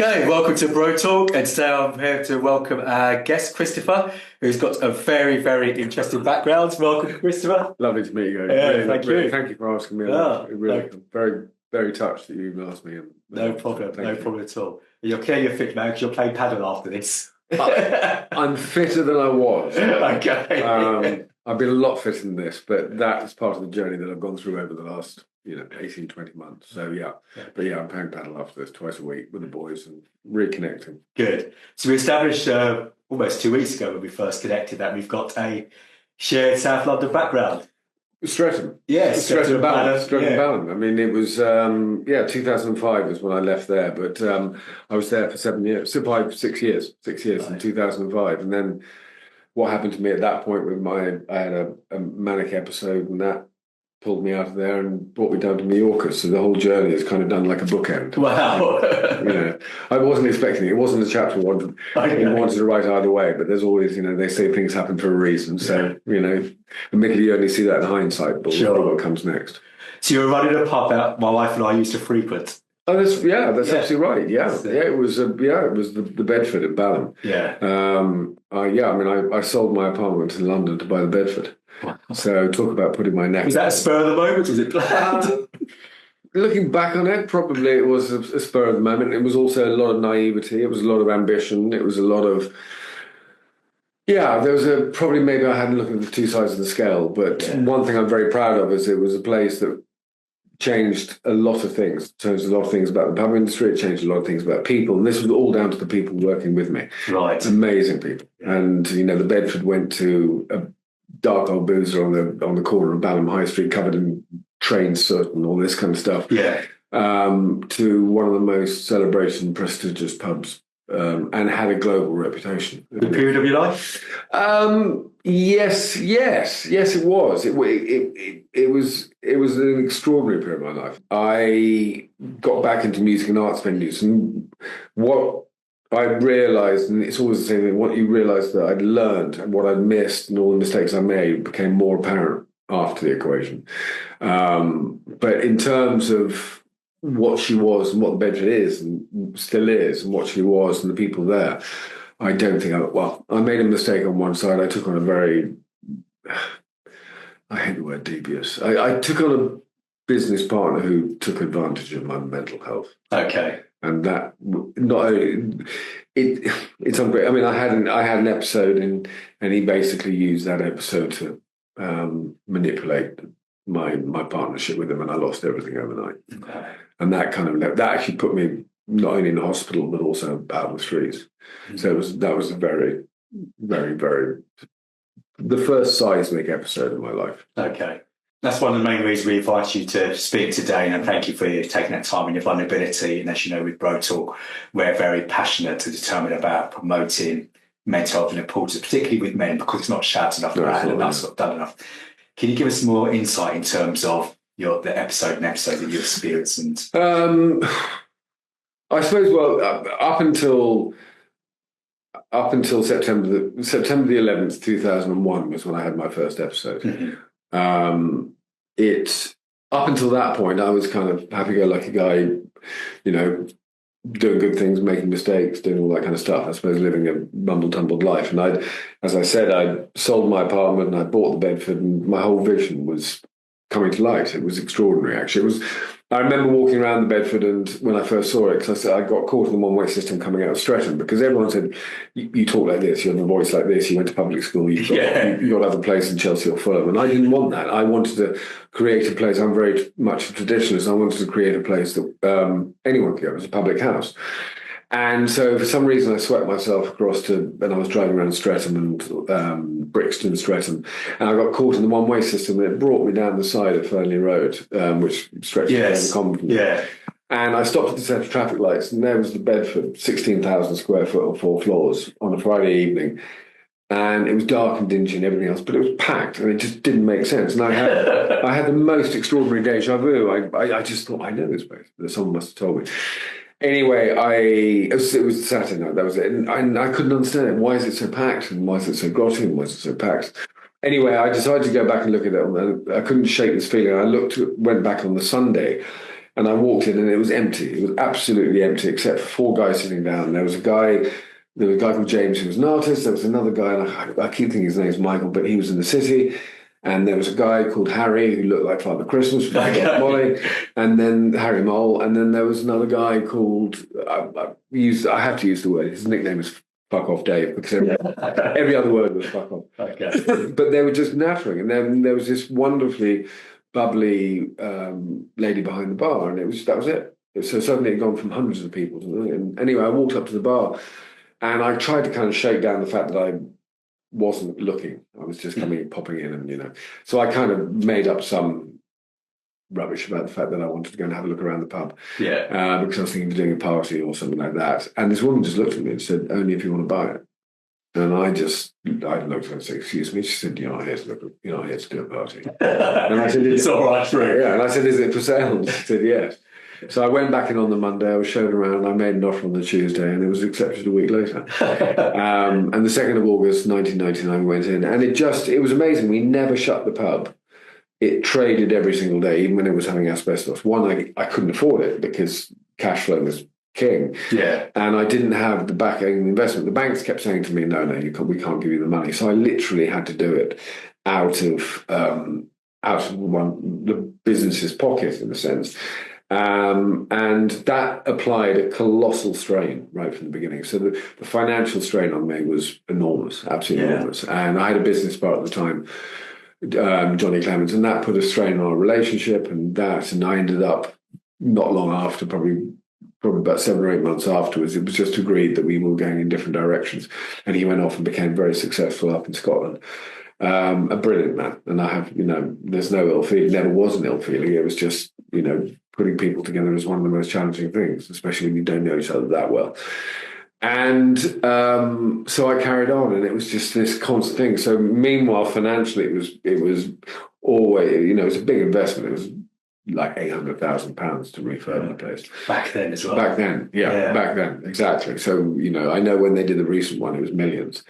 Okay, welcome to Bro Talk, and today I'm here to welcome our guest, Christopher, who's got a very, very interesting background. Welcome, Christopher. Lovely to meet you. Yeah, thank you. Thank you for asking me. Yeah, I'm very, very touched that you even asked me. No problem at all. You're clearly fit now because you're playing paddle after this. I'm fitter than I was. Okay. I've been a lot fitter than this, but that's part of the journey that I've gone through over the last 18, 20 months. So but I'm playing paddle after this twice a week with the boys and reconnecting. Good. So we established almost 2 weeks ago when we first connected that we've got a shared South London background. Streatham. Yes, Streatham Balham. I mean, it was 2005 was when I left there, but I was there for 6 years Right. in 2005, and then what happened to me at that point with I had a manic episode, and that pulled me out of there and brought me down to Mallorca. So the whole journey is kind of done like a bookend. Wow. I wasn't expecting it. It wasn't a chapter I wanted to write either way, but there's always, they say things happen for a reason. So, admittedly you only see that in hindsight, but we'll see what comes next. So you're running a pub out my wife and I used to frequent. Oh, that's absolutely right. It was the Bedford at Balham. I sold my apartment in London to buy the Bedford. Wow. So talk about putting my neck. Was that a spur of the moment? Was it planned? Looking back on it, probably it was a spur of the moment. It was also a lot of naivety. It was a lot of ambition. It was a lot of there was probably maybe I hadn't looked at the two sides of the scale. But one thing I'm very proud of is it was a place that changed a lot of things. Changed a lot of things about the pub industry. It changed a lot of things about people, and this was all down to the people working with me. Right, amazing people. And the Bedford went to a dark old boozer on the corner of Balham High Street, covered in train soot and all this kind of stuff. To one of the most celebrated and prestigious pubs, and had a global reputation. The period of your life? Yes, it was. It was an extraordinary period of my life. I got back into music and arts venues, and what I realised, and it's always the same thing, what you realise that I'd learned and what I'd missed and all the mistakes I made became more apparent after the equation. But in terms of what she was and what the Bedford is and still is and what she was and the people there, I don't think I made a mistake on one side. I took on I hate the word devious. I took on a business partner who took advantage of my mental health. Okay. And that it's ungrateful. I mean, I had an episode, and he basically used that episode to manipulate my partnership with him, and I lost everything overnight. Okay. And that actually put me not only in the hospital but also out on the streets. Mm-hmm. So that was a very, very, very the first seismic episode of my life. Okay. That's one of the main reasons we invite you to speak today, and thank you for taking that time and your vulnerability. And as you know, with Bro Talk, we're very passionate and determined about promoting mental health and importance, particularly with men, because it's not shouted enough about and that's not done enough. Can you give us more insight in terms of the episode that you experienced? And I suppose, up until September the 11th, 2001 was when I had my first episode. Mm-hmm. Up until that point, I was kind of happy-go-lucky guy, doing good things, making mistakes, doing all that kind of stuff. I suppose living a mumble-tumbled life. And I sold my apartment and I bought the Bedford, and my whole vision was coming to light. It was extraordinary, actually. I remember walking around the Bedford, and when I first saw it, because I got caught in the one-way system coming out of Streatham, because everyone said, you talk like this, you have a voice like this, you went to public school, you got to have a place in Chelsea or Fulham. And I didn't want that. I wanted to create a place. I'm very much a traditionalist. I wanted to create a place that anyone could go. It was a public house. And so for some reason I swept myself across and I was driving around Streatham and Brixton, Streatham, and I got caught in the one-way system, and it brought me down the side of Fernley Road, which stretches down the common. Yeah. And I stopped at the set of traffic lights, and there was the Bedford, 16,000 square foot on 4 floors on a Friday evening. And it was dark and dingy and everything else, but it was packed, and it just didn't make sense. And I had the most extraordinary deja vu. I just thought, I know this place, but someone must have told me. Anyway, it was Saturday night, that was it. And I couldn't understand it. Why is it so packed? And why is it so grotty? And why is it so packed? Anyway, I decided to go back and look at it. I couldn't shake this feeling. Went back on the Sunday, And I walked in and it was empty. It was absolutely empty except for four guys sitting down. There was a guy called James who was an artist. There was another guy, and I keep thinking his name's Michael, but he was in the city. And there was a guy called Harry who looked like Father Christmas with Molly, and then Harry Mole. And then there was another guy called, I have to use the word, his nickname was Fuck Off Dave, because every other word was fuck off. Okay. But they were just nattering. And then there was this wonderfully bubbly lady behind the bar, and that was it. So suddenly it had gone from hundreds of people. And anyway, I walked up to the bar, and I tried to kind of shake down the fact that I wasn't looking. I was just popping in, and so I kind of made up some rubbish about the fact that I wanted to go and have a look around the pub. Yeah. Because I was thinking of doing a party or something like that. And this woman just looked at me and said, "Only if you want to buy it." And I looked at her and said, "Excuse me." She said, "You're not here to do a party." And I said, "It's all right, true." Yeah. And I said, "Is it for sale?" And she said, "Yes." So I went back in on the Monday, I was shown around, I made an offer on the Tuesday, and it was accepted a week later. And the 2nd of August, 1999, went in, and it was amazing. We never shut the pub. It traded every single day, even when it was having asbestos. One, I couldn't afford it because cash flow was king. Yeah. And I didn't have the backing investment. The banks kept saying to me, no, we can't give you the money. So I literally had to do it out of the business's pocket, in a sense. And that applied a colossal strain right from the beginning. So the financial strain on me was enormous, absolutely enormous. And I had a business partner at the time, Johnny Clements, and that put a strain on our relationship. And I ended up not long after, probably about 7 or 8 months afterwards, it was just agreed that we were going in different directions. And he went off and became very successful up in Scotland. A brilliant man. And I have, there's no ill feeling, never was an ill feeling. It was just, putting people together is one of the most challenging things, especially when you don't know each other that well. And so I carried on, and it was just this constant thing. So meanwhile, financially, it was always, it was a big investment. It was like £800,000 to refurb the place. Back then as well. Back then, back then, exactly. So, I know when they did the recent one, it was millions.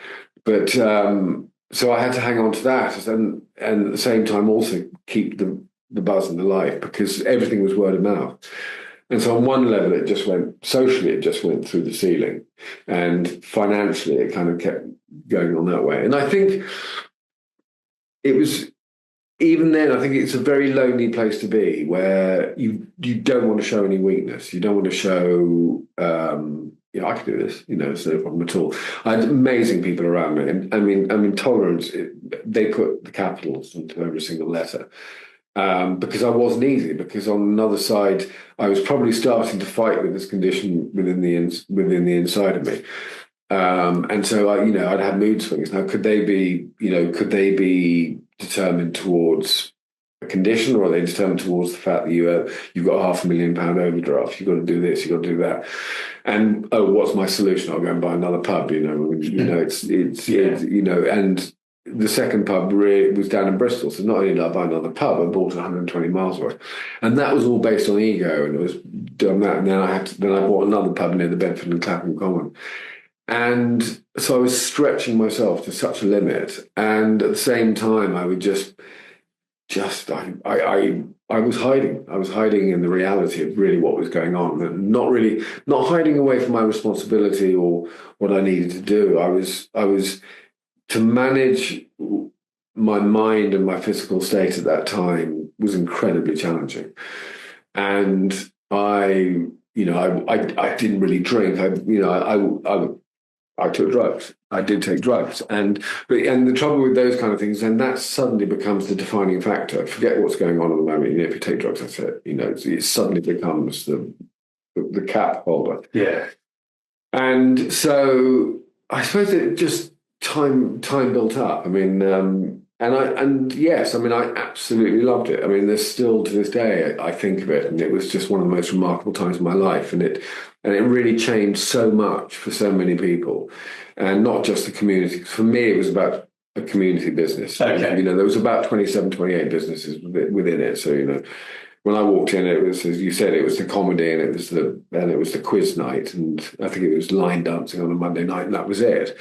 But so I had to hang on to that, and at the same time also keep the buzz and the life, because everything was word of mouth. And so on one level, it just went through the ceiling, and financially it kind of kept going on that way. And I think it was, even then, I think it's a very lonely place to be, where you don't want to show any weakness. You don't want to show, I can do this, it's no problem at all. I had amazing people around me. And I mean, tolerance, they put the capitals into every single letter. Because I wasn't easy, because on the other side, I was probably starting to fight with this condition within the inside of me. And so I'd have mood swings. Now, could they be determined towards a condition, or are they determined towards the fact that you've got £500,000 overdraft, you've got to do this, you've got to do that? And what's my solution? I'll go and buy another pub. And the second pub was down in Bristol. So not only did I buy another pub, I bought 120 miles worth. And that was all based on ego. And it was done that. And then I bought another pub near the Bedford and Clapham Common. And so I was stretching myself to such a limit. And at the same time, I would I was hiding. I was hiding in the reality of really what was going on, and not hiding away from my responsibility or what I needed to do. I was to manage my mind and my physical state at that time was incredibly challenging. And I didn't really drink. I took drugs. I did take drugs. And the trouble with those kind of things, then that suddenly becomes the defining factor. Forget what's going on at the moment. If you take drugs, that's it. It suddenly becomes the cap holder. Yeah. And so I suppose it just time built up. I absolutely loved it. There's still to this day, I think of it, and it was just one of the most remarkable times of my life. And it really changed so much for so many people, and not just the community. For me, it was about a community business. Okay. There was about 27, 28 businesses within it. So, when I walked in, it was, as you said, it was the comedy, and it was the quiz night, and I think it was line dancing on a Monday night, and that was it.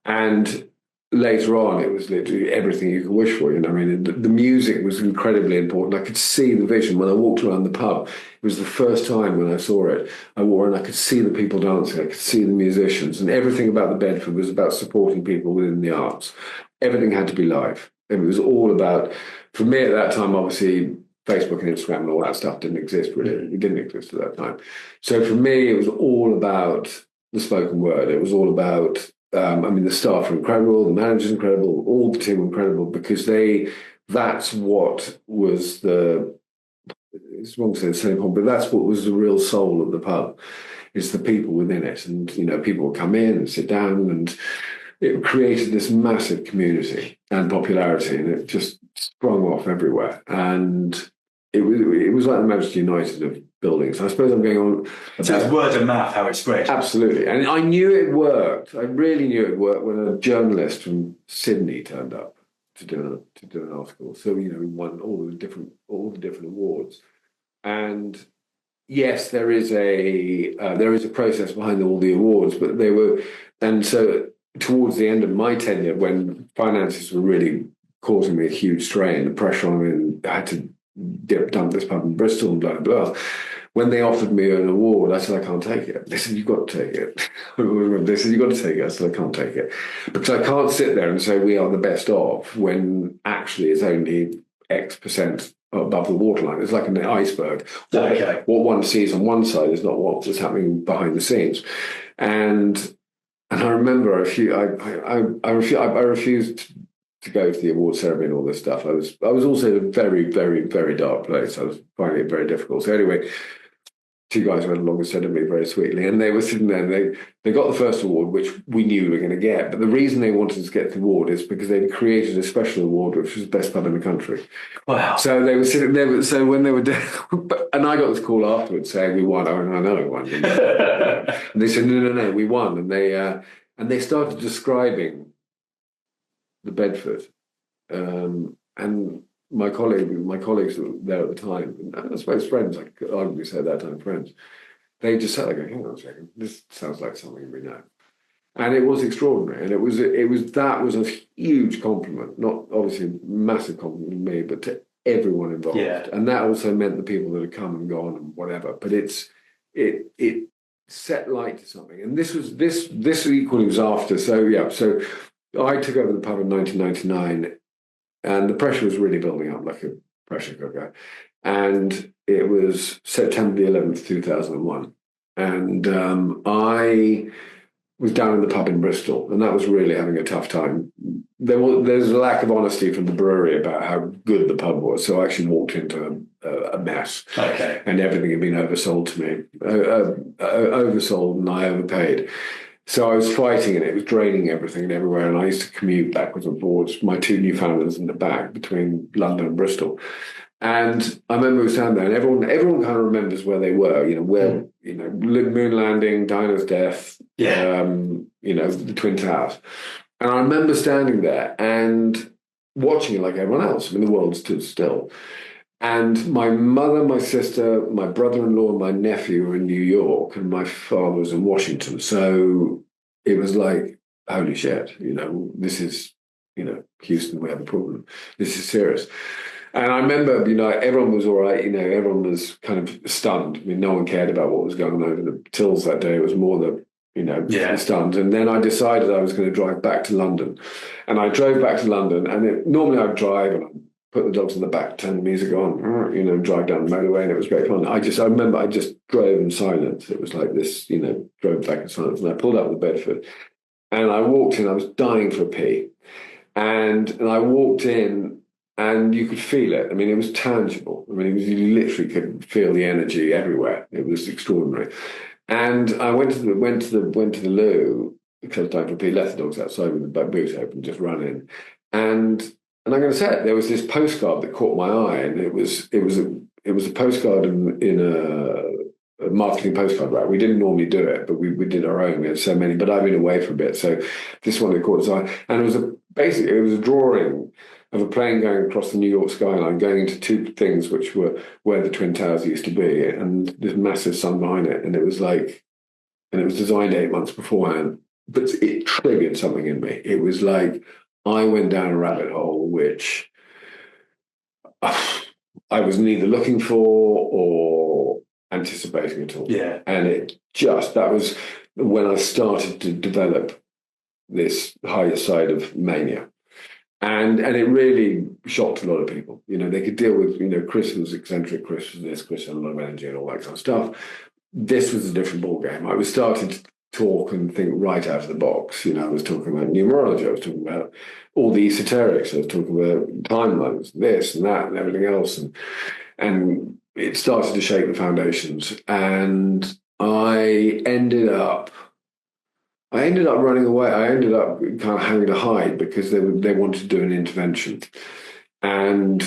And later on, it was literally everything you could wish for. You know, I mean, the music was incredibly important. I could see the vision when I walked around the pub. It was the first time when I saw it. I walked and I could see the people dancing. I could see the musicians, and everything about the Bedford was about supporting people within the arts. Everything had to be live. It was all about. For me at that time, obviously, Facebook and Instagram and all that stuff didn't exist really. It didn't exist at that time. So for me, it was all about the spoken word. It was all about. I mean, the staff are incredible, the manager's incredible, all the team were incredible because that's what was it's wrong to say the same point, but that's what was the real soul of the pub. It's the people within it. And, you know, people would come in and sit down, and it created this massive community and popularity, and it just sprung off everywhere. And it was like the Manchester United of buildings. I suppose I'm going on. So it's word of mouth how it spread. Absolutely. And I knew it worked. I really knew it worked when a journalist from Sydney turned up to do an article. So, you know, we won all the different awards. And yes, there is a process behind all the awards, but and so towards the end of my tenure, when finances were really causing me a huge strain, the pressure on me, and I had to dump this pub in Bristol and blah, blah, blah. When they offered me an award, I said, I can't take it. They said, you've got to take it. They said, you've got to take it. I said, I can't take it. Because I can't sit there and say we are the best of when actually it's only X% above the waterline. It's like an iceberg. Okay. What one sees on one side is not what was happening behind the scenes. And I remember I refused to go to the award ceremony and all this stuff. I was also in a very, very, very dark place. I was finding it very difficult. So anyway, two guys went along and said to me very sweetly, and they were sitting there, and they got the first award, which we knew we were going to get. But the reason they wanted to get the award is because they'd created a special award, which was best pub in the country. Wow. So they were sitting there. So when they were and I got this call afterwards saying we won. I know we won. And they said, no, we won. And they started describing the Bedford, and my colleagues that were there at the time, and I suppose friends, I could arguably say at that time friends, they just sat there going, hang on a second, this sounds like something we know. And it was extraordinary, and that was a huge compliment, not obviously a massive compliment to me, but to everyone involved. Yeah. And that also meant the people that had come and gone and whatever, but it set light to something. And this equally was after, so I took over the pub in 1999, and the pressure was really building up like a pressure cooker. And it was September the 11th, 2001. And I was down in the pub in Bristol, and that was really having a tough time. There's a lack of honesty from the brewery about how good the pub was. So I actually walked into a mess. Okay. And everything had been oversold to me. Oversold, and I overpaid. So I was fighting, and it was draining everything and everywhere. And I used to commute backwards and forwards, my two Newfoundlands in the back between London and Bristol. And I remember we were standing there, and everyone kind of remembers where they were, moon landing, Dinah's death, the Twin Towers. And I remember standing there and watching it like everyone else. I mean, the world stood still. And my mother, my sister, my brother-in-law, and my nephew were in New York, and my father was in Washington. So it was like, holy shit, this is, Houston, we have a problem. This is serious. And I remember, everyone was all right. Everyone was kind of stunned. I mean, no one cared about what was going on in the tills that day. It was more the stunned. And then I decided I was going to drive back to London. And I drove back to London, and normally I'd drive and I'd put the dogs in the back, turn the music on, drive down the motorway, and it was great fun. I remember I just drove in silence. It was like this, drove back in silence. And I pulled up the Bedford, and I walked in. I was dying for a pee. And I walked in, and you could feel it. I mean, it was tangible. I mean, you literally could feel the energy everywhere. It was extraordinary. And I went to the loo, closed down for a pee, left the dogs outside with the boots open, just ran in. And I'm going to say it, there was this postcard that caught my eye, and it was a postcard in a marketing postcard rack. We didn't normally do it, but we did our own. We had so many, but I've been away for a bit, so this one that caught his eye, and it was a drawing of a plane going across the New York skyline, going into two things which were where the Twin Towers used to be, and this massive sun behind it, and it was designed 8 months beforehand. But it triggered something in me. It was like, I went down a rabbit hole which I was neither looking for or anticipating at all. Yeah. And that was when I started to develop this higher side of mania. And it really shocked a lot of people. They could deal with, Chris was eccentric, Chris was this, Chris had a lot of energy and all that kind of stuff. This was a different ballgame. I was starting to talk and think right out of the box. I was talking about numerology, I was talking about all the esoterics, I was talking about timelines, this and that and everything else. And it started to shake the foundations. And I ended up running away. I ended up kind of having to hide because they wanted to do an intervention. And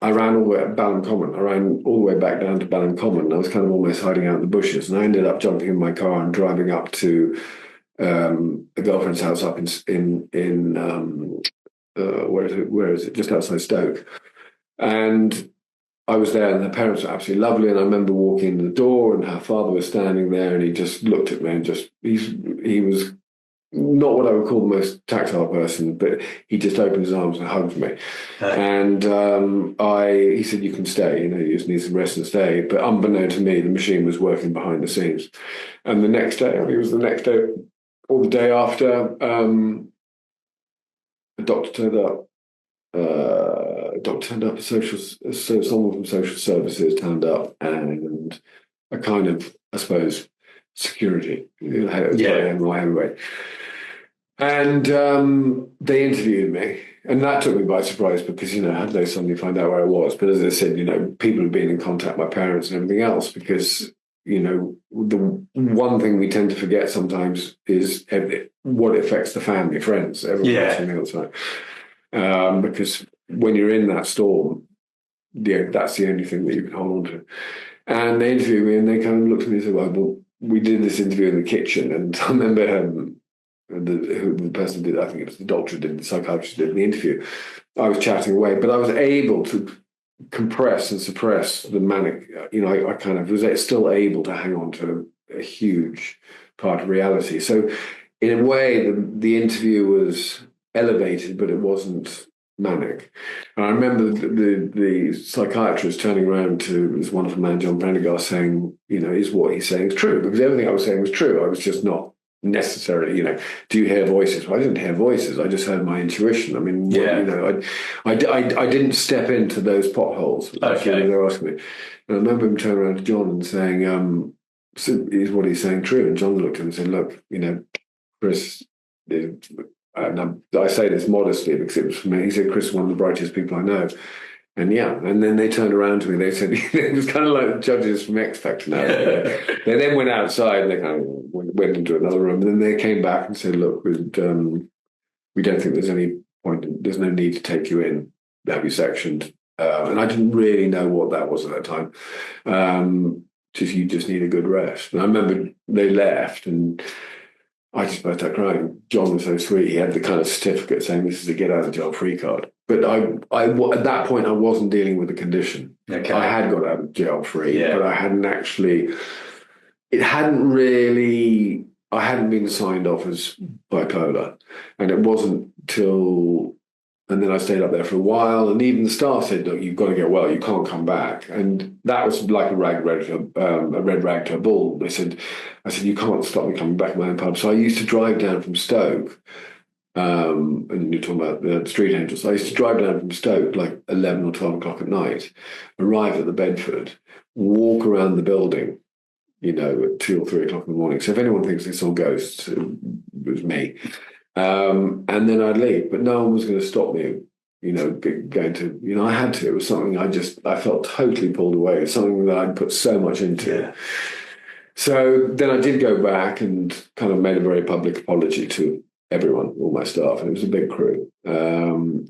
I ran all the way up Ballincommon. I ran all the way back down to Ballincommon. I was kind of almost hiding out in the bushes. And I ended up jumping in my car and driving up to a girlfriend's house up in where is it? Just outside Stoke. And I was there, and her parents were absolutely lovely. And I remember walking in the door, and her father was standing there, and he just looked at me and he was not what I would call the most tactile person, but he just opened his arms and hugged me. And he said, "You can stay. You just need some rest and stay." But unbeknown to me, the machine was working behind the scenes. And the next day, I think it was the next day or the day after, a doctor turned up. Someone from social services turned up, and a kind of, I suppose, security. Anyway. And they interviewed me, and that took me by surprise because, had they suddenly find out where I was. But as I said, people have been in contact with my parents and everything else because, the one thing we tend to forget sometimes is what affects the family, friends, everyone else on the outside. Because when you're in that storm, that's the only thing that you can hold on to. And they interviewed me, and they kind of looked at me and said, "Well, we did this interview in the kitchen." And I remember the person did, I think it was the doctor did, the psychiatrist did the interview. I was chatting away, but I was able to compress and suppress the manic. I kind of was still able to hang on to a huge part of reality. So in a way, the interview was elevated, but it wasn't manic. And I remember the psychiatrist turning around to this wonderful man, John Prendergast, saying, is what he's saying is true? Because everything I was saying was true. I was just not necessarily, do you hear voices? Well, I didn't hear voices. I just heard my intuition. I mean, I didn't step into those potholes. Okay. They're asking me. And I remember him turning around to John and saying, so is what he's saying true? And John looked at him and said, look, Chris, and I say this modestly because it was for me. He said, Chris is one of the brightest people I know. And and then they turned around to me. They said, it was kind of like the judges from X Factor now. They then went outside and they kind of went into another room. And then they came back and said, look, we don't think there's any point, there's no need to take you in, have you sectioned. And I didn't really know what that was at that time. You just need a good rest. And I remember they left and I just burst out crying. John was so sweet. He had the kind of certificate saying this is a get out of jail free card. But at that point, I wasn't dealing with the condition. Okay. I had got out of jail free, but I hadn't actually. It hadn't really. I hadn't been signed off as bipolar, and it wasn't till. And then I stayed up there for a while, and even the staff said, "Look, you've got to get well. You can't come back." And that was like a red rag to a bull. I said, "You can't stop me coming back to my own pub." So I used to drive down from Stoke, and you're talking about the street angels. I used to drive down from Stoke like 11 or 12 o'clock at night, arrive at the Bedford, walk around the building, at 2 or 3 o'clock in the morning. So if anyone thinks they saw ghosts, it was me. And then I'd leave, but no one was going to stop me, going to, I had to. It was something I felt totally pulled away. It was something that I'd put so much into. Yeah. So then I did go back and kind of made a very public apology to everyone, all my staff, and it was a big crew.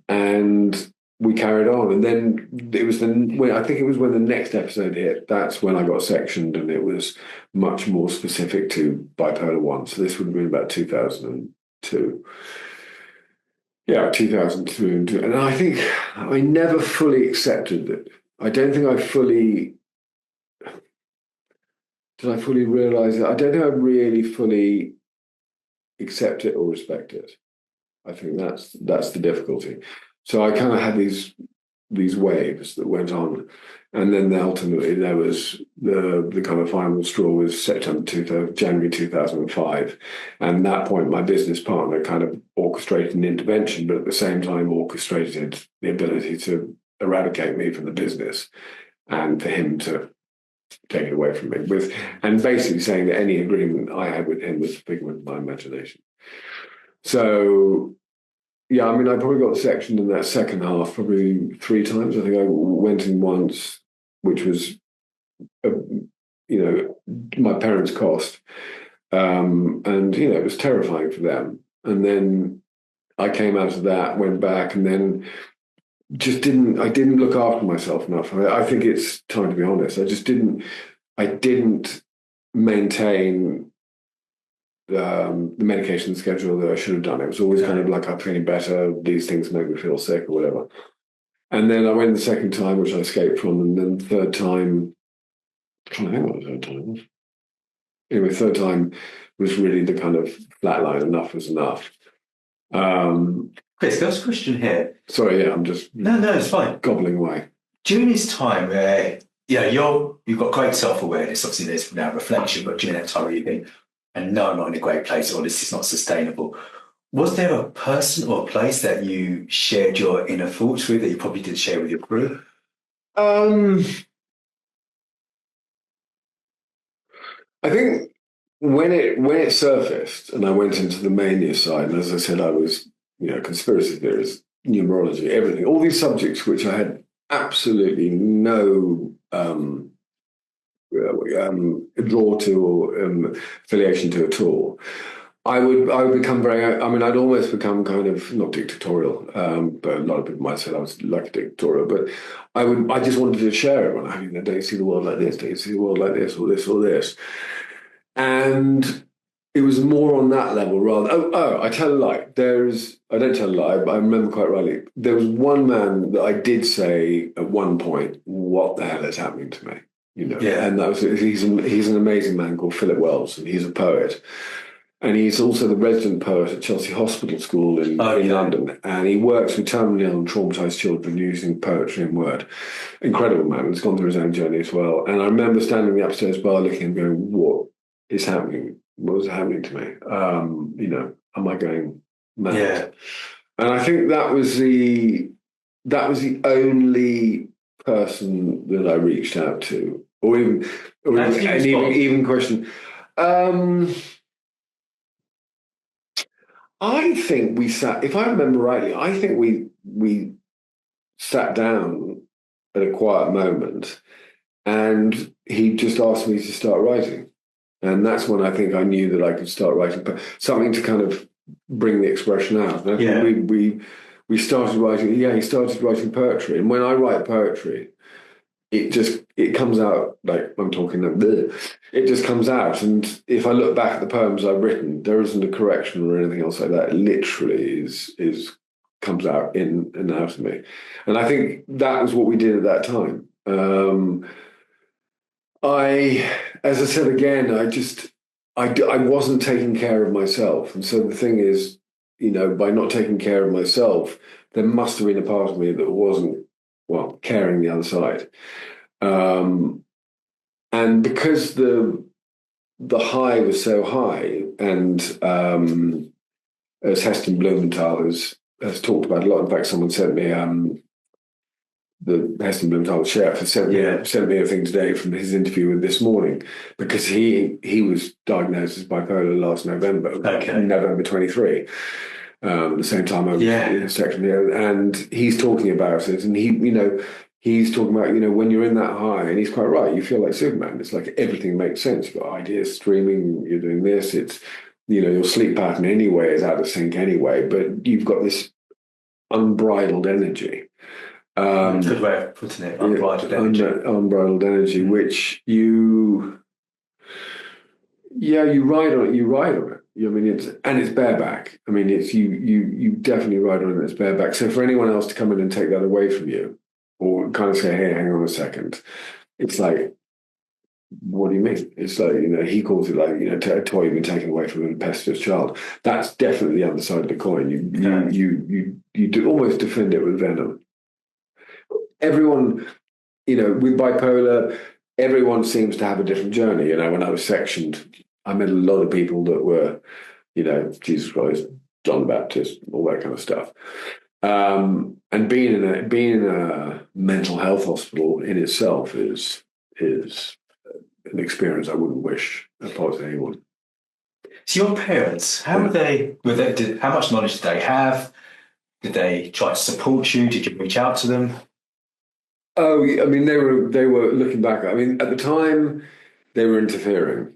And we carried on. And then it was I think it was when the next episode hit, that's when I got sectioned, and it was much more specific to bipolar 1. So this would have been about 2002. Yeah, 2002. And I think I never fully accepted it. I don't think I fully... Did I fully realise it? I don't think I really fully accept it or respect it. I think that's the difficulty. So I kind of had these waves that went on, and then ultimately there was the kind of final straw was January 2005, and at that point my business partner kind of orchestrated an intervention, but at the same time orchestrated the ability to eradicate me from the business, and for him to take it away from me and basically saying that any agreement I had with him was a figment of my imagination. So yeah, I mean, I probably got sectioned in that second half probably 3 times. I think I went in once, which was, my parents' cost. And, it was terrifying for them. And then I came out of that, went back, and then I didn't look after myself enough. I think it's time to be honest. I didn't maintain the medication schedule that I should have done. It was always kind of like, I'm feeling better, these things make me feel sick or whatever. And then I went the second time, which I escaped from, and then the third time, I can't think what the third time was. Anyway, third time was really the kind of flatline, enough was enough. Chris, there's a question here. Sorry, yeah, I'm just No, it's fine. Gobbling away. During this time where you've got great self-awareness, obviously there's now reflection, but during that time where you think, and no, I'm not in a great place, or this is not sustainable. Was there a person or a place that you shared your inner thoughts with that you probably did share with your crew? I think when it surfaced and I went into the Mania side, and as I said, I was, conspiracy theories, numerology, everything, all these subjects which I had absolutely no draw to or affiliation to at all. I would become I'd almost become kind of not dictatorial, but a lot of people might say I was like dictatorial, but I just wanted to share everyone. Don't you see the world like this? Don't you see the world like this or this or this? And it was more on that level rather. I tell a lie. I don't tell a lie, but I remember quite rightly. There was one man that I did say at one point, "What the hell is happening to me?" Yeah. And he's an amazing man called Philip Wells, and he's a poet. And he's also the resident poet at Chelsea Hospital School in London. And he works with terminally ill and traumatized children using poetry and word. Incredible man. He's gone through his own journey as well. And I remember standing in the upstairs bar looking and going, what is happening? What is happening to me? Am I going mad? Yeah. And I think that was the only person that I reached out to, or even question. I think we sat, if I remember rightly, I think we sat down at a quiet moment and he just asked me to start writing. And that's when I think I knew that I could start writing, but something to kind of bring the expression out. And I think we started writing, he started writing poetry. And when I write poetry, it comes out like I'm talking like this. It just comes out. And if I look back at the poems I've written, there isn't a correction or anything else like that. It literally comes out in and out of me. And I think that was what we did at that time. As I said again, I wasn't taking care of myself. And so the thing is, by not taking care of myself, there must have been a part of me that wasn't, caring the other side. And because the high was so high, and as Heston Blumenthal has talked about a lot, in fact, someone sent me the Heston Blumenthal chef has sent me a thing today from his interview with This Morning, because he was diagnosed as bipolar last November, November 23. The same time I was in a section here, and he's talking about it, and he's talking about, when you're in that high, and he's quite right, you feel like Superman. It's like everything makes sense. You've got ideas streaming, you're doing this, it's, your sleep pattern anyway is out of sync anyway, but you've got this unbridled energy. Good way of putting it, unbridled energy. Unbridled energy, which you ride on it. It's bareback. It's you definitely ride on it. It's bareback. So for anyone else to come in and take that away from you, or kind of say, "Hey, hang on a second," it's like what do you mean? It's like, he calls it like, a toy you've been taken away from an impetuous child. That's definitely the other side of the coin. You do almost defend it with venom. Everyone, with bipolar, everyone seems to have a different journey. When I was sectioned, I met a lot of people that were, Jesus Christ, John the Baptist, all that kind of stuff. And being in a mental health hospital in itself is an experience I wouldn't wish upon anyone. So your parents, how how much knowledge did they have? Did they try to support you? Did you reach out to them? Oh, I mean, they were looking back. I mean, at the time, they were interfering.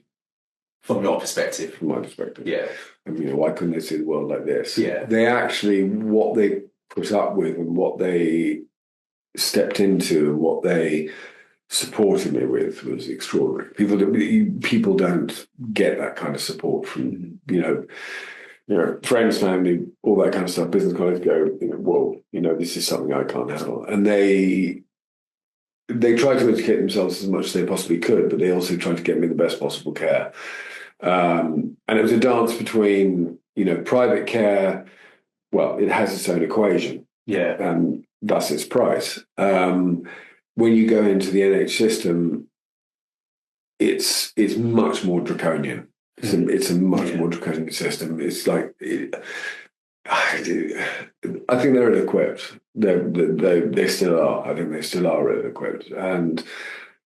From your perspective? From my perspective. Yeah. I mean, why couldn't they see the world like this? Yeah. They actually, what they put up with and what they stepped into and what they supported me with was extraordinary. People don't get that kind of support from, friends, family, all that kind of stuff. Business colleagues go, whoa, this is something I can't handle. And they tried to educate themselves as much as they possibly could, but they also tried to get me the best possible care. And it was a dance between, private care. Well, it has its own equation. Yeah. And thus its price. When you go into the NH system, it's much more draconian. It's a much more draconian system. It's like, I think they're ill-equipped. They still are. I think they still are ill-equipped. And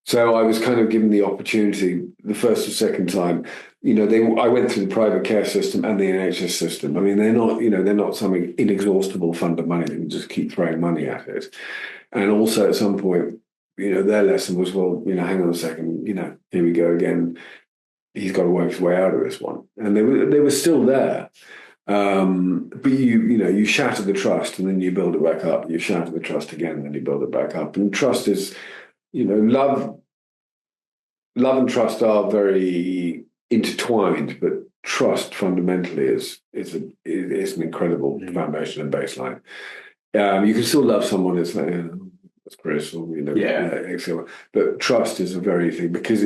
so I was kind of given the opportunity the first or second time. I went through the private care system and the NHS system. I mean, they're not something inexhaustible fund of money that can just keep throwing money at it. And also at some point, their lesson was, well, hang on a second, here we go again. He's got to work his way out of this one. And they were still there. But you shatter the trust and then you build it back up. You shatter the trust again and then you build it back up. And trust is, love and trust are very intertwined, but trust fundamentally is an incredible foundation and baseline. You can still love someone. It's like, that's Chris, or but trust is a very thing because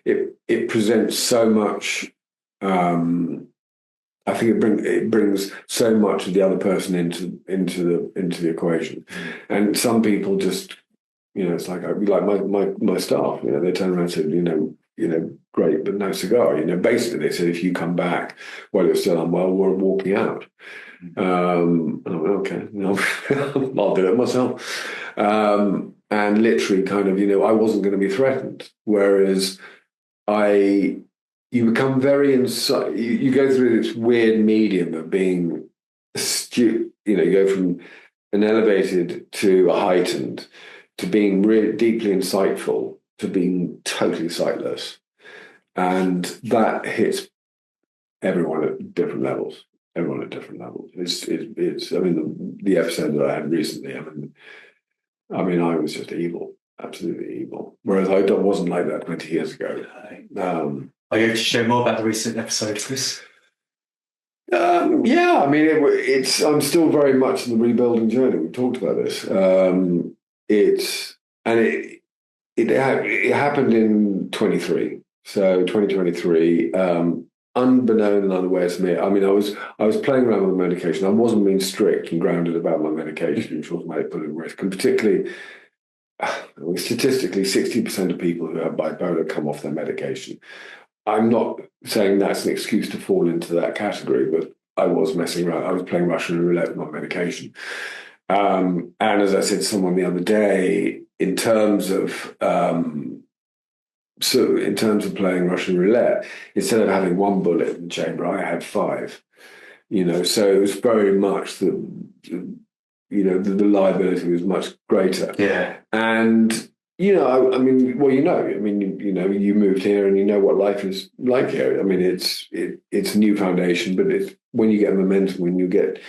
it presents so much. I think it brings so much of the other person into the equation, and some people just, it's like my staff, they turn around and said, great, but no cigar. Basically they said if you come back while you're still unwell, we're walking out. And I went, okay, I'll do it myself. And literally, kind of, I wasn't going to be threatened, whereas you become very inside. You go through this weird medium of being astute. You go from an elevated to a heightened, to being really deeply insightful, to being totally sightless, and that hits everyone at different levels. Everyone at different levels. It's. I mean, the episode that I had recently. I mean, I was just evil, absolutely evil. Whereas I wasn't like that 20 years ago. Are you able to share more about the recent episode, Chris? Yeah, I mean, I'm still very much in the rebuilding journey. We've talked about this. It happened in 23. So 2023, unbeknown and unaware to me. I mean, I was playing around with medication. I wasn't being strict and grounded about my medication, which was might put at risk. And particularly, statistically, 60% of people who have bipolar come off their medication. I'm not saying that's an excuse to fall into that category, but I was messing around. I was playing Russian roulette with my medication. And as I said to someone the other day, in terms of playing Russian roulette, instead of having one bullet in the chamber, I had 5. So it was very much the liability was much greater. Yeah. And I mean, well, you moved here and you know what life is like here. I mean, it's a new foundation, but it's when you get momentum, when you get,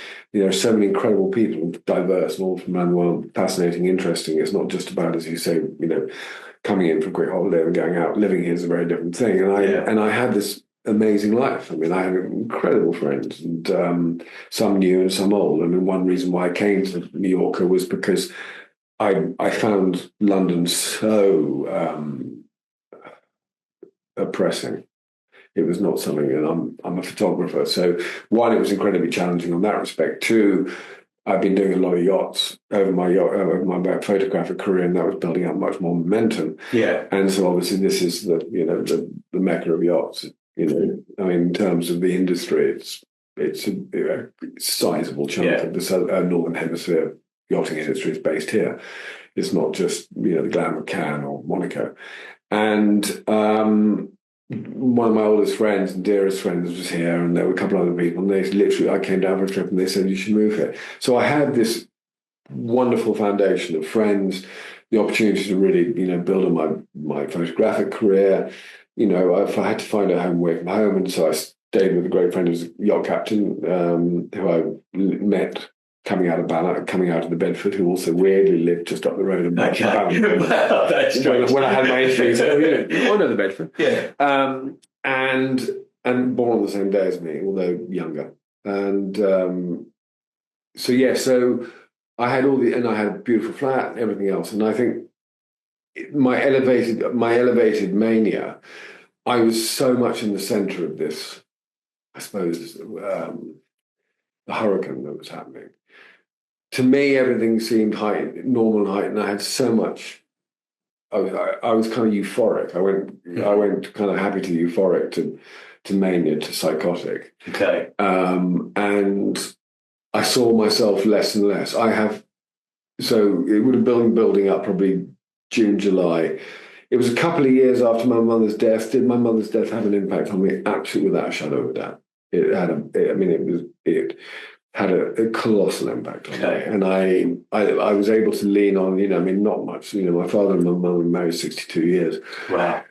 so many incredible people, diverse and all from around the world, fascinating, interesting. It's not just about, as you say, coming in for a quick holiday and going out. Living here is a very different thing. And I had this amazing life. I mean, I had incredible friends, and some new and some old. I mean, one reason why I came to New Yorker was because I found London so oppressing. It was not something, and I'm a photographer. So one, it was incredibly challenging on that respect. Two, I've been doing a lot of yachts over my photographic career, and that was building up much more momentum. Yeah. And so obviously this is the mecca of yachts. I mean, in terms of the industry, it's a sizable chunk of the Northern Hemisphere yachting industry is based here. It's not just the glamour of Cannes or Monaco. And one of my oldest friends and dearest friends was here, and there were a couple of other people, and I came down for a trip, and they said, you should move here. So I had this wonderful foundation of friends, the opportunity to really, build on my photographic career. I had to find a home away from home, and so I stayed with a great friend who was a yacht captain, who I met coming out of the Bedford, who also weirdly lived just up the road. And That's strange. When I had my interviews, I know the Bedford. Yeah. And born on the same day as me, although younger. And so I had I had a beautiful flat and everything else. And I think my elevated mania, I was so much in the center of this, I suppose, the hurricane that was happening. To me, everything seemed normal height, and I had so much. I was kind of euphoric. I went kind of happy to euphoric to mania to psychotic. Okay. And I saw myself less and less. So it would have been building up probably June, July. It was a couple of years after my mother's death. Did my mother's death have an impact on me? Absolutely, without a shadow of a doubt. It had a colossal impact on me. And I was able to lean on, not much. My father and my mum were married 62 years. Wow.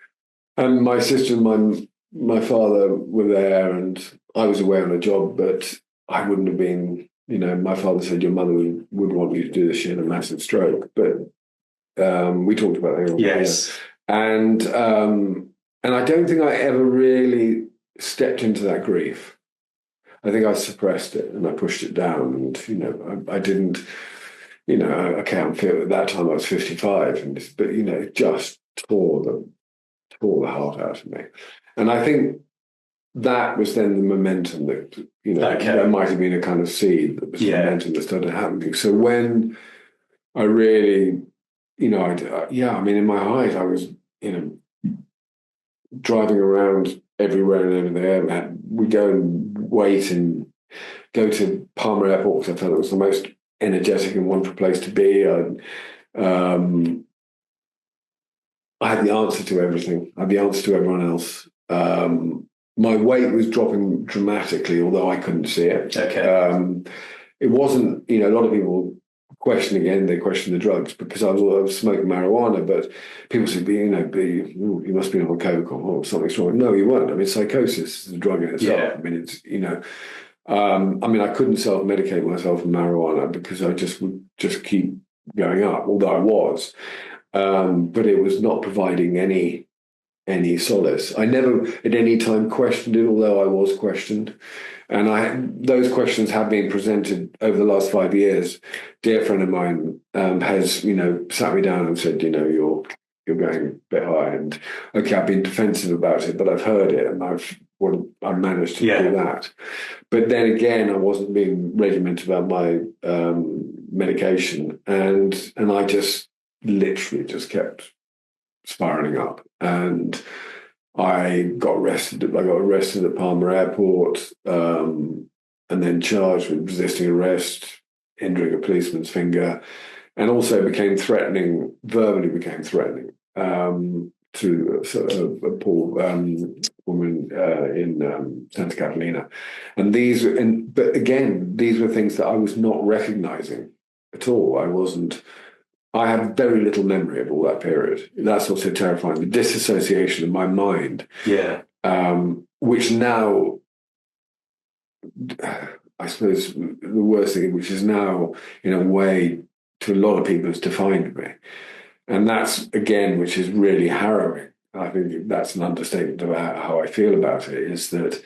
And my sister and my father were there, and I was away on a job, but I wouldn't have been, my father said, your mother would want you to do this. She had a massive stroke. But we talked about that. Yes. And I don't think I ever really stepped into that grief. I think I suppressed it and I pushed it down, and I didn't. Okay, at that time I was 55, but it just tore the heart out of me, and I think that was then the momentum that there might have been a kind of seed that was the momentum that started happening. So when I really, in my height, I was driving around everywhere and everywhere. We go and wait and go to Palmer Airport because I felt it was the most energetic and wonderful place to be. I had the answer to everything. I had the answer to everyone else. My weight was dropping dramatically, although I couldn't see it. Okay. It wasn't, a lot of people they question the drugs because I was smoking marijuana, but people said, you must be on coke or something's wrong. No, you weren't. I mean, psychosis is a drug in itself. Yeah. I mean, it's, I couldn't self-medicate myself with marijuana because I would just keep going up, although I was. But it was not providing any solace. I never at any time questioned it, although I was questioned. And those questions have been presented over the last 5 years. Dear friend of mine has, sat me down and said, you're going a bit high. And okay, I've been defensive about it, but I've heard it and I've managed to do that. But then again, I wasn't being regimented about my medication, and I just literally just kept spiraling up. And I got arrested. At Palmer Airport, and then charged with resisting arrest, injuring a policeman's finger, and also verbally became threatening to a poor woman in Santa Catalina. But again, these were things that I was not recognizing at all. I have very little memory of all that period. That's what's so terrifying. The disassociation of my mind. Yeah. Which now, I suppose, the worst thing, which is now, in a way, to a lot of people, has defined me. And that's, again, which is really harrowing. I think that's an understatement about how I feel about it, is that,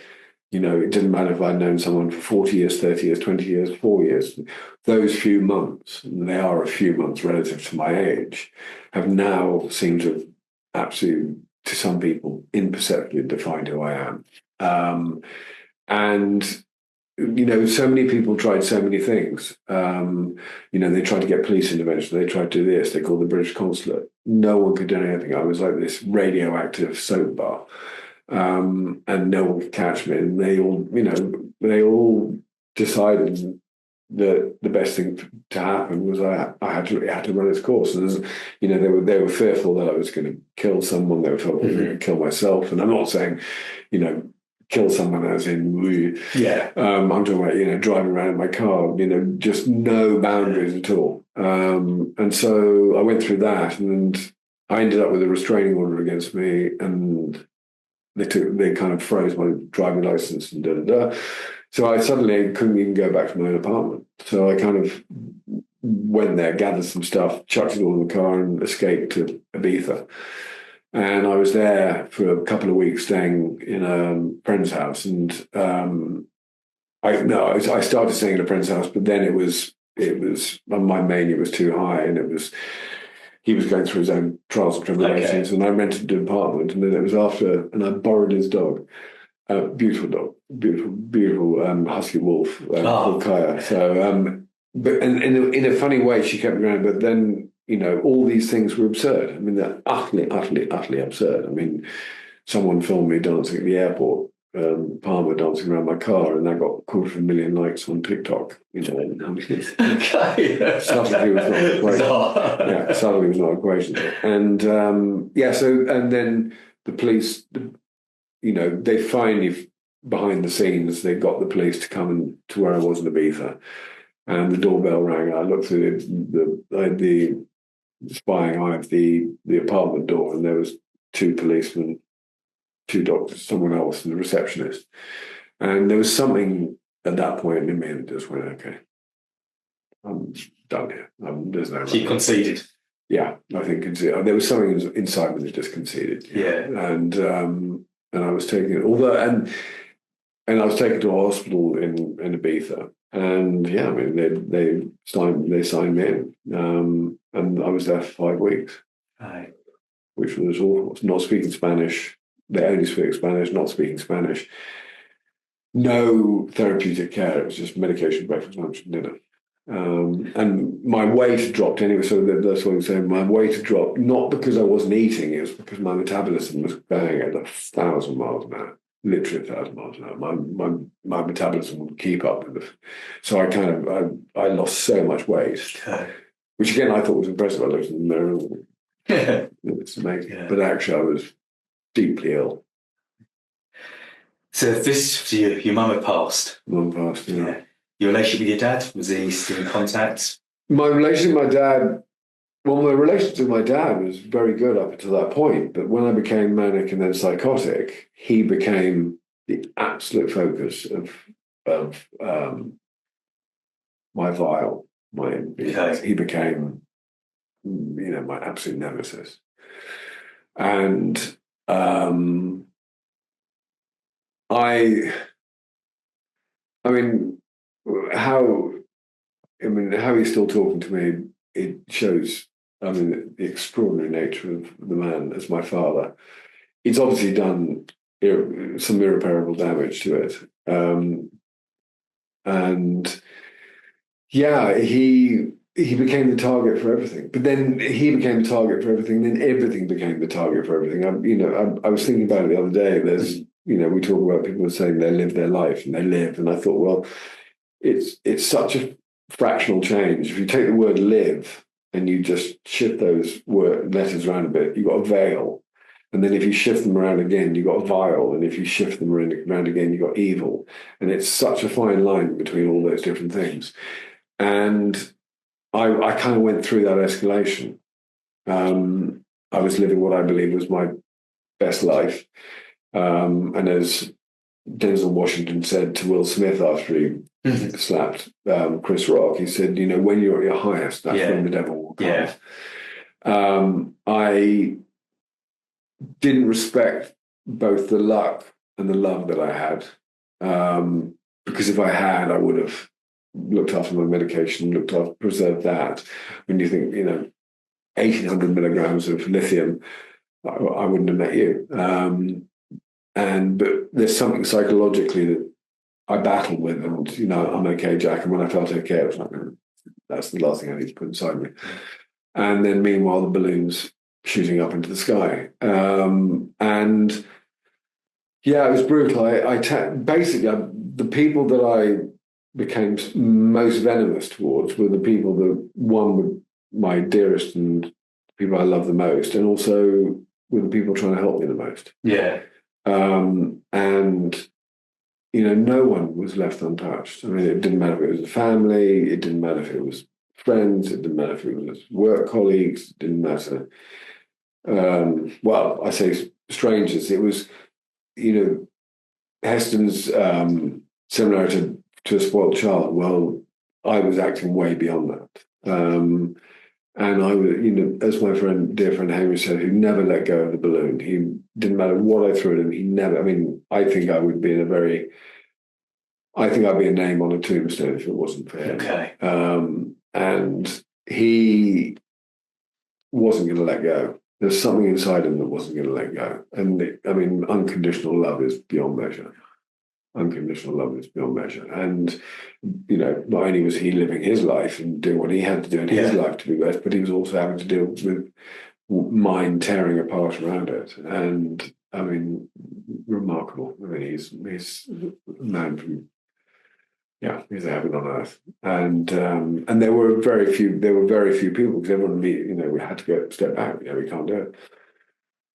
it didn't matter if I'd known someone for 40 years, 30 years, 20 years, 4 years. Those few months, and they are a few months relative to my age, have now seemed to have absolutely to some people, imperceptibly defined who I am. And so many people tried so many things. They tried to get police intervention. They tried to do this. They called the British consulate. No one could do anything. I was like this radioactive soap bar, and no one could catch me. And they all decided that the best thing to happen was it had to run its course. And they were fearful that I was going to kill someone. They were fearful I was going to kill myself. And I'm not saying, kill someone as in I'm talking about driving around in my car, just no boundaries at all. And so I went through that, and I ended up with a restraining order against me, and they kind of froze my driving license and So I suddenly couldn't even go back to my own apartment. So I kind of went there, gathered some stuff, chucked it all in the car, and escaped to Ibiza. And I was there for a couple of weeks, staying in a friend's house. And I started staying in a friend's house, but then it was my mania was too high, and he was going through his own trials and tribulations. And I rented an apartment, and then it was and I borrowed his dog. Beautiful dog, beautiful husky wolf called Kaya. So, but in a funny way, she kept me around. But then, all these things were absurd. I mean, they're utterly, utterly, utterly absurd. I mean, someone filmed me dancing at the airport, Palmer dancing around my car, and that got 250,000 likes on TikTok. Subtlety was not an equation. Yeah, subtlety was not an equation. And and then the police. They finally, behind the scenes, they got the police to come to where I was in Ibiza, and the doorbell rang. I looked through the spying eye of the apartment door, and there was 2 policemen, 2 doctors, someone else, and the receptionist. And there was something at that point in me that just went, okay, I'm done here. There's no. She conceded. Yeah, I think there was something inside me that just conceded. Yeah, and I was taken, and I was taken to a hospital in Ibiza, and they signed me in, and I was there for 5 weeks, which was awful. Not speaking Spanish, they only speak Spanish. Not speaking Spanish, no therapeutic care. It was just medication, breakfast, lunch, and dinner. And my weight dropped anyway, so that's what I'm saying. My weight dropped not because I wasn't eating; it was because my metabolism was going at 1,000 miles an hour, literally 1,000 miles an hour. My metabolism would keep up with it. So I lost so much weight, which again I thought was impressive. I looked in the mirror, it's amazing. Yeah. But actually, I was deeply ill. So your mum had passed. Mum passed. Yeah. Your relationship with your dad, was he still in contact? My relationship with my dad, my relationship with my dad was very good up until that point. But when I became manic and then psychotic, he became the absolute focus of my vial. He became, my absolute nemesis. And how he's still talking to me, it shows, the extraordinary nature of the man as my father. It's obviously done some irreparable damage to it. He became the target for everything. But then he became the target for everything, then everything became the target for everything. I was thinking about it the other day. There's, we talk about people saying they live their life, and they live. And I thought, well, it's such a fractional change. If you take the word live and you just shift those letters around a bit, you've got a veil. And then if you shift them around again, you've got a vial. And if you shift them around again, you've got evil. And it's such a fine line between all those different things. And I kind of went through that escalation. I was living what I believe was my best life. And as Denzel Washington said to Will Smith after he slapped Chris Rock, he said, when you're at your highest, that's when the devil will come. Yeah. I didn't respect both the luck and the love that I had, because if I had, I would have looked after my medication, preserved that. When you think, 1,800 milligrams of lithium I wouldn't have met you. But there's something psychologically that I battle with, and I'm okay, Jack. And when I felt okay, I was like, that's the last thing I need to put inside me. And then meanwhile, the balloon's shooting up into the sky. And yeah, it was brutal. Basically, the people that I became most venomous towards were the people that, one, were my dearest and people I love the most, and also were the people trying to help me the most. Yeah. And no one was left untouched. I mean, it didn't matter if it was a family, it didn't matter if it was friends, it didn't matter if it was work colleagues, it didn't matter. Well, I say strangers. It was, Heston's similar to a spoiled child. Well, I was acting way beyond that. And I was, as my dear friend Hamish said, who never let go of the balloon. He didn't matter what I threw at him. He never, I think I would be I think I'd be a name on a tombstone if it wasn't for him. Okay. And he wasn't going to let go. There's something inside him that wasn't going to let go. And unconditional love is beyond measure. Unconditional love is beyond measure. And, not only was he living his life and doing what he had to do in his life to be best, but he was also having to deal with mine tearing apart around it. And, remarkable. He's a man from, he's a heaven on earth. And there were very few people, because everyone, we had to step back. We can't do it.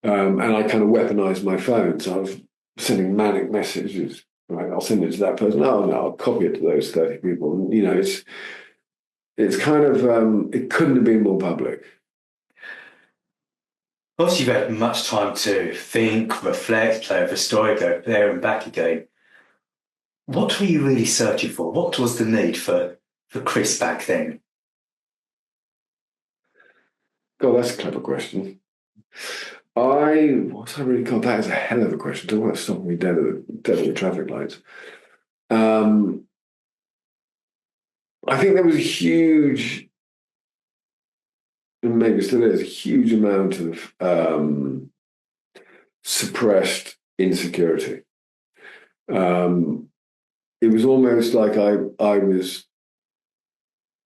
And I kind of weaponized my phone. So I was sending manic messages. Right, I'll send it to that person. Oh, no, I'll copy it to those 30 people. And, it's kind of, it couldn't have been more public. Obviously, you've had much time to think, reflect, play with a story, go there and back again. What were you really searching for? What was the need for Chris back then? God, that's a clever question. That is a hell of a question. Talk about stopping me dead at the traffic lights. I think there was a huge, and maybe still is, a huge amount of suppressed insecurity. It was almost like I was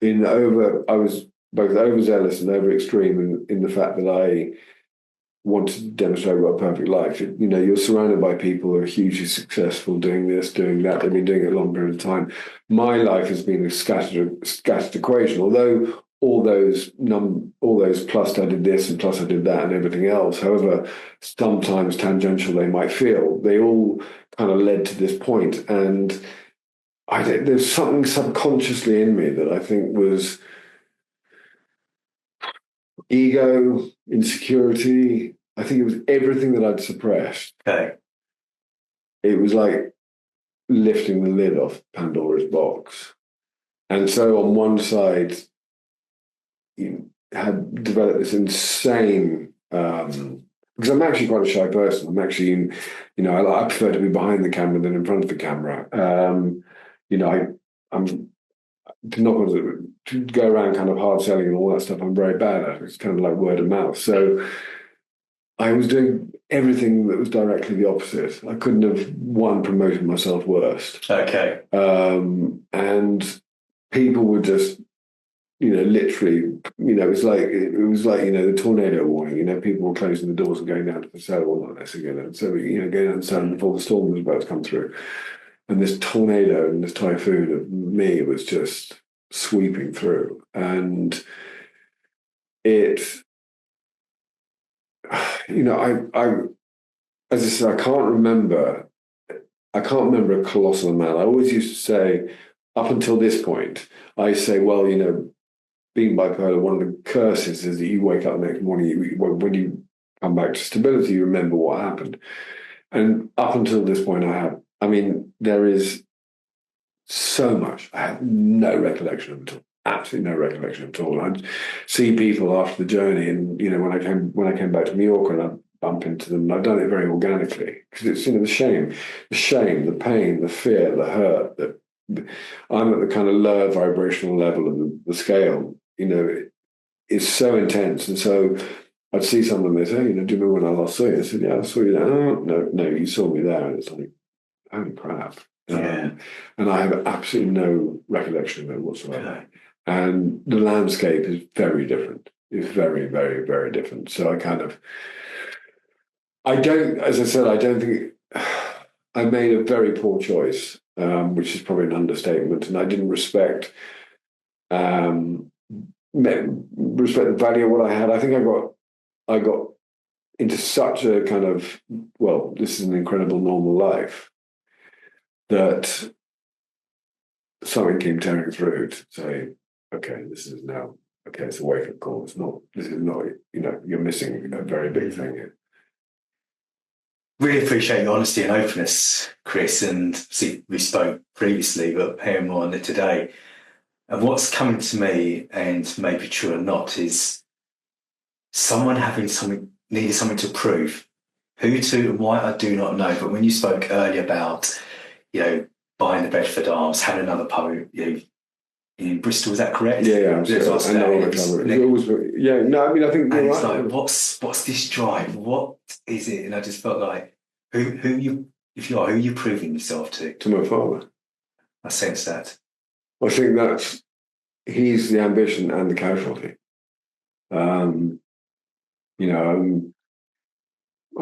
both overzealous and over extreme in the fact that I wanted to demonstrate what a perfect life. You're surrounded by people who are hugely successful, doing this, doing that. They've been doing it a long period of time. My life has been a scattered equation. Although all those plus I did this and plus I did that and everything else, however sometimes tangential they might feel, they all kind of led to this point. And there's something subconsciously in me that I think was ego, insecurity. I think it was everything that I'd suppressed. Okay. It was like lifting the lid off Pandora's box. And so on one side, you had developed this insane, because I'm actually quite a shy person. I'm actually, I prefer to be behind the camera than in front of the camera. I'm to go around kind of hard selling and all that stuff. I'm very bad at it. It's kind of like word of mouth. So I was doing everything that was directly the opposite. I couldn't have, promoted myself worst. Okay. And people would just, literally, it was like the tornado warning. People were closing the doors and going down to the cellar all like this again. And so, going down the cellar before the storm was about to come through. And this tornado and this typhoon of me was just sweeping through. And it, as I said, I can't remember a colossal amount. I always used to say, up until this point, I say, well, being bipolar, one of the curses is that you wake up the next morning, when you come back to stability, you remember what happened. And up until this point, there is so much. I have no recollection of it at all. Absolutely no recollection at all. I'd see people after the journey, and when I came back to New York, and I'd bump into them, and I've done it very organically, because it's the shame, the pain, the fear, the hurt. I'm at the kind of lower vibrational level of the scale. It's so intense, and so I'd see someone, they say, do you remember when I last saw you? I said, yeah, I saw you there. Oh, no, you saw me there. And it's like, holy crap. Yeah. And I have absolutely no recollection of it whatsoever. Okay. And the landscape is very different. It's very, very, very different. So as I said, I don't think I made a very poor choice, which is probably an understatement. And I didn't respect the value of what I had. I think I got into such a kind of, well, this is an incredible normal life, that something came tearing through to say, okay, this is now, okay, it's a wake-up call. This is not, you're missing a very big thing here. Really appreciate your honesty and openness, Chris. And see, we spoke previously, but hearing more on it today. And what's coming to me, and maybe true or not, is someone needed something to prove. Who to and why, I do not know. But when you spoke earlier about, buying the Bedford Arms, having another pub, in Bristol, is that correct? Yeah, I think it's like, what's this drive? What is it? And I just felt like, who are you proving yourself to? To my father. I sense that. I think he's the ambition and the casualty. I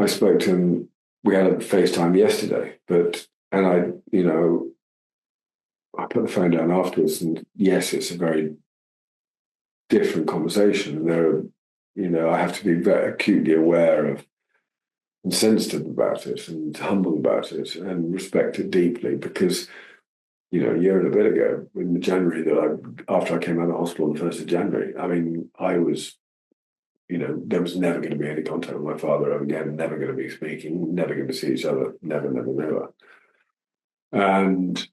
spoke to him. We had a FaceTime yesterday, and I put the phone down afterwards, and yes, it's a very different conversation. I have to be very acutely aware of and sensitive about it and humble about it and respect it deeply, because, a year and a bit ago, in January, after I came out of hospital on the 1st of January, I mean, I was, there was never going to be any contact with my father ever again, never going to be speaking, never going to see each other, never, never, never. And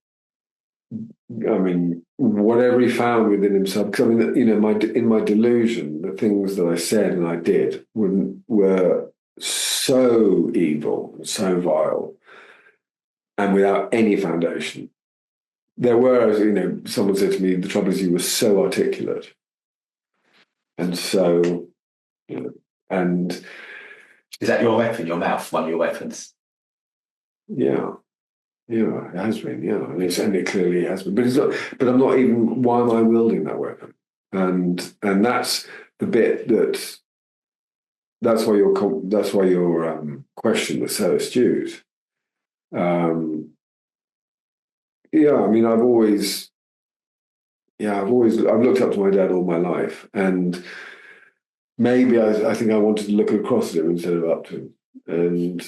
I mean, whatever he found within himself, because in my delusion, the things that I said and I did were so evil, so vile, and without any foundation. There were, someone said to me, the trouble is you were so articulate. And so, and... Is that your weapon, your mouth, one of your weapons? Yeah. Yeah, it has been, yeah. And it clearly has been. But it's not, but I'm not even, why am I wielding that weapon? And that's the bit that's why your question was so astute. Yeah, I mean, I've looked up to my dad all my life, and maybe I think I wanted to look across at him instead of up to him, and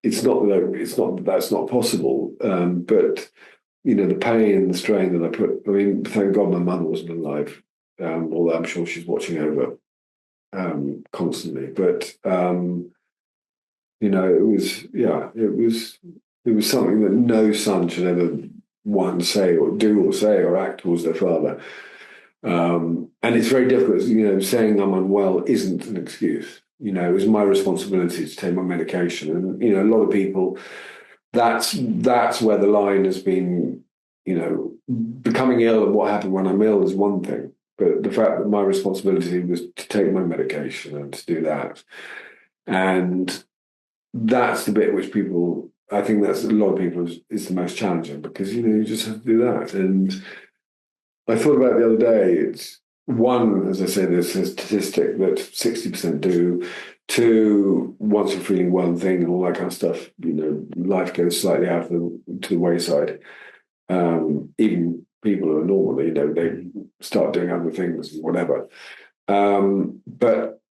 it's not that that's not possible, but the pain and the strain that I put. I mean, thank God my mother wasn't alive, although I'm sure she's watching over constantly. But it was something that no son should ever say or act towards their father. And it's very difficult. Saying I'm unwell isn't an excuse. It was my responsibility to take my medication, and a lot of people. That's where the line has been. Becoming ill and what happened when I'm ill is one thing, but the fact that my responsibility was to take my medication and to do that, and that's the bit which people. I think that's a lot of people is the most challenging, because you just have to do that. And I thought about it the other day. It's one, as I say, there's a statistic that 60% do. Two, once you're feeling one thing and all that kind of stuff, life goes slightly out to the wayside. Even people who are normal, they start doing other things, whatever. But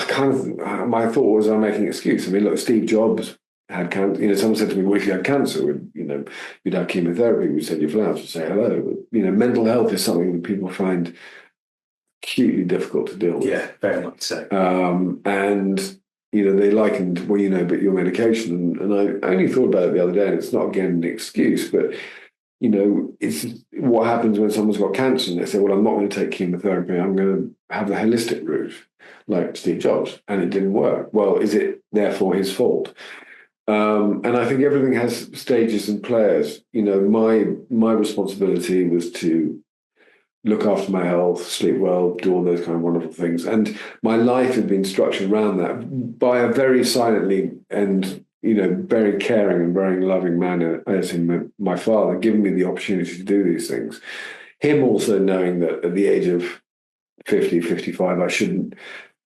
my thought was, I'm making an excuse. I mean, look, Steve Jobs had cancer. Someone said to me, well, if you had cancer, you'd have chemotherapy. We'd send you flowers to say hello. But, mental health is something that people find acutely difficult to deal with. Yeah, very much so. And, they likened, but your medication. And I only thought about it the other day, and it's not, again, an excuse, but, it's what happens when someone's got cancer and they say, well, I'm not going to take chemotherapy. I'm going to have the holistic route, like Steve Jobs. And it didn't work. Well, is it therefore his fault? And I think everything has stages and players. My responsibility was to look after my health, sleep well, do all those kind of wonderful things. And my life had been structured around that by a very silently and, very caring and very loving man, as in my father, giving me the opportunity to do these things. Him also knowing that at the age of 50, 55, I shouldn't,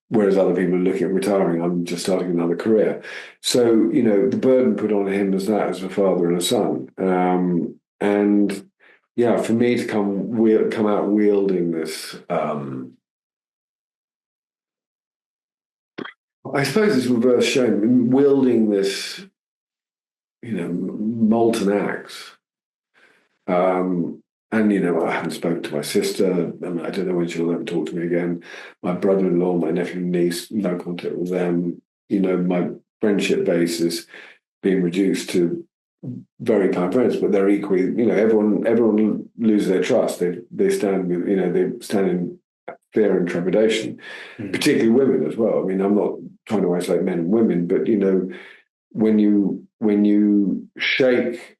whereas other people are looking at retiring, I'm just starting another career. So, the burden put on him as a father and a son. And yeah, for me to come out wielding this, I suppose it's reverse shame, wielding this, molten axe. And, I haven't spoken to my sister, and I don't know when she'll ever talk to me again. My brother-in-law, my nephew and niece, no contact with them. My friendship base is being reduced to very kind friends, but they're equally, everyone loses their trust. They stand with, they stand in fear and trepidation, particularly women as well. I mean, I'm not trying to isolate men and women, but when you shake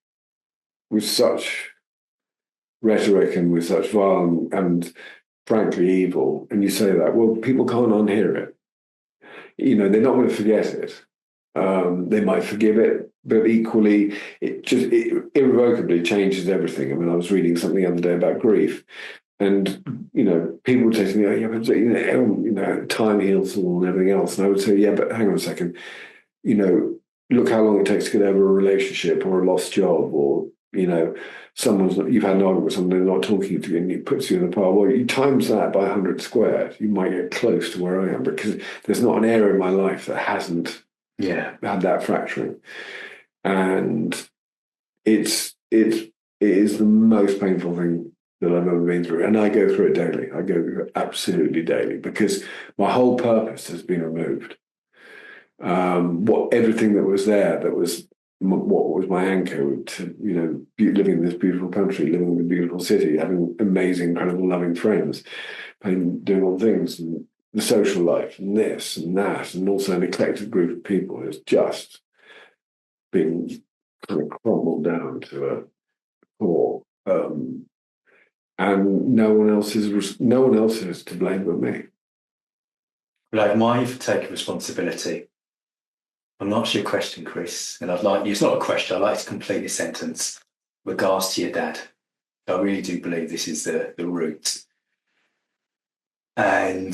with such rhetoric and with such violence and frankly evil, and you say that, well, people can't unhear it. They're not going to forget it. They might forgive it, but equally, it irrevocably changes everything. I mean, I was reading something the other day about grief, and people would say to me, "Oh, yeah, but time heals all and everything else." And I would say, "Yeah, but hang on a second. Look how long it takes to get over a relationship or a lost job, or you've had an argument with someone, they're not talking to you, and it puts you in the pile. Well, you times that by 100 squared, you might get close to where I am, because there's not an area in my life that hasn't had that fracturing, and it is the most painful thing that I've ever been through, and I go through it daily. I go through it absolutely daily, because my whole purpose has been removed. Everything that was there, that was what was my anchor to, living in this beautiful country, living in a beautiful city, having amazing, incredible, loving friends, and doing all things, and the social life, and this and that, and also an eclectic group of people has just been kind of crumbled down to a core. And no one else is to blame but me. Well, I admire you for taking responsibility. I'm not sure your question, Chris, and it's not a question, I'd like to complete this sentence. Regards to your dad. I really do believe this is the root. And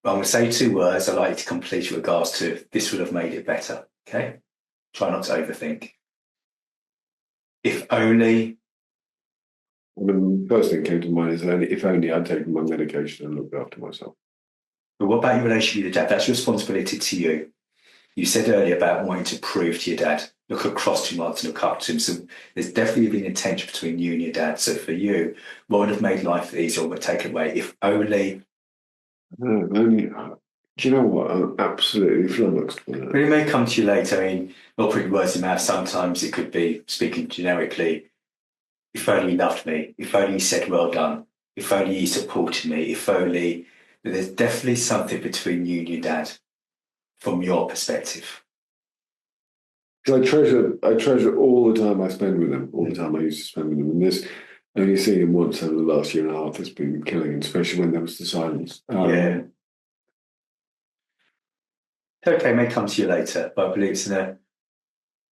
I'm going to say 2 words. I'd like you to complete regards to this would have made it better. Okay? Try not to overthink. If only. The first thing that came to mind is if only I'd taken my medication and looked after myself. But what about your relationship with your dad? That's your responsibility to you. You said earlier about wanting to prove to your dad, look across to him and look up to him. So there's definitely been a tension between you and your dad. So for you, what would have made life easier or take it away? If only. Do you know what? I'm absolutely flummoxed by that. But it may come to you later. I mean, not putting words in mouth. Sometimes it could be speaking generically. If only he loved me. If only he said, well done. If only he supported me. If only. But there's definitely something between you and your dad. From your perspective? I treasure all the time I spend with them, all the time I used to spend with them. And this, only seeing him once over the last year and a half has been killing, especially when there was the silence. Yeah. Okay, may come to you later, but I believe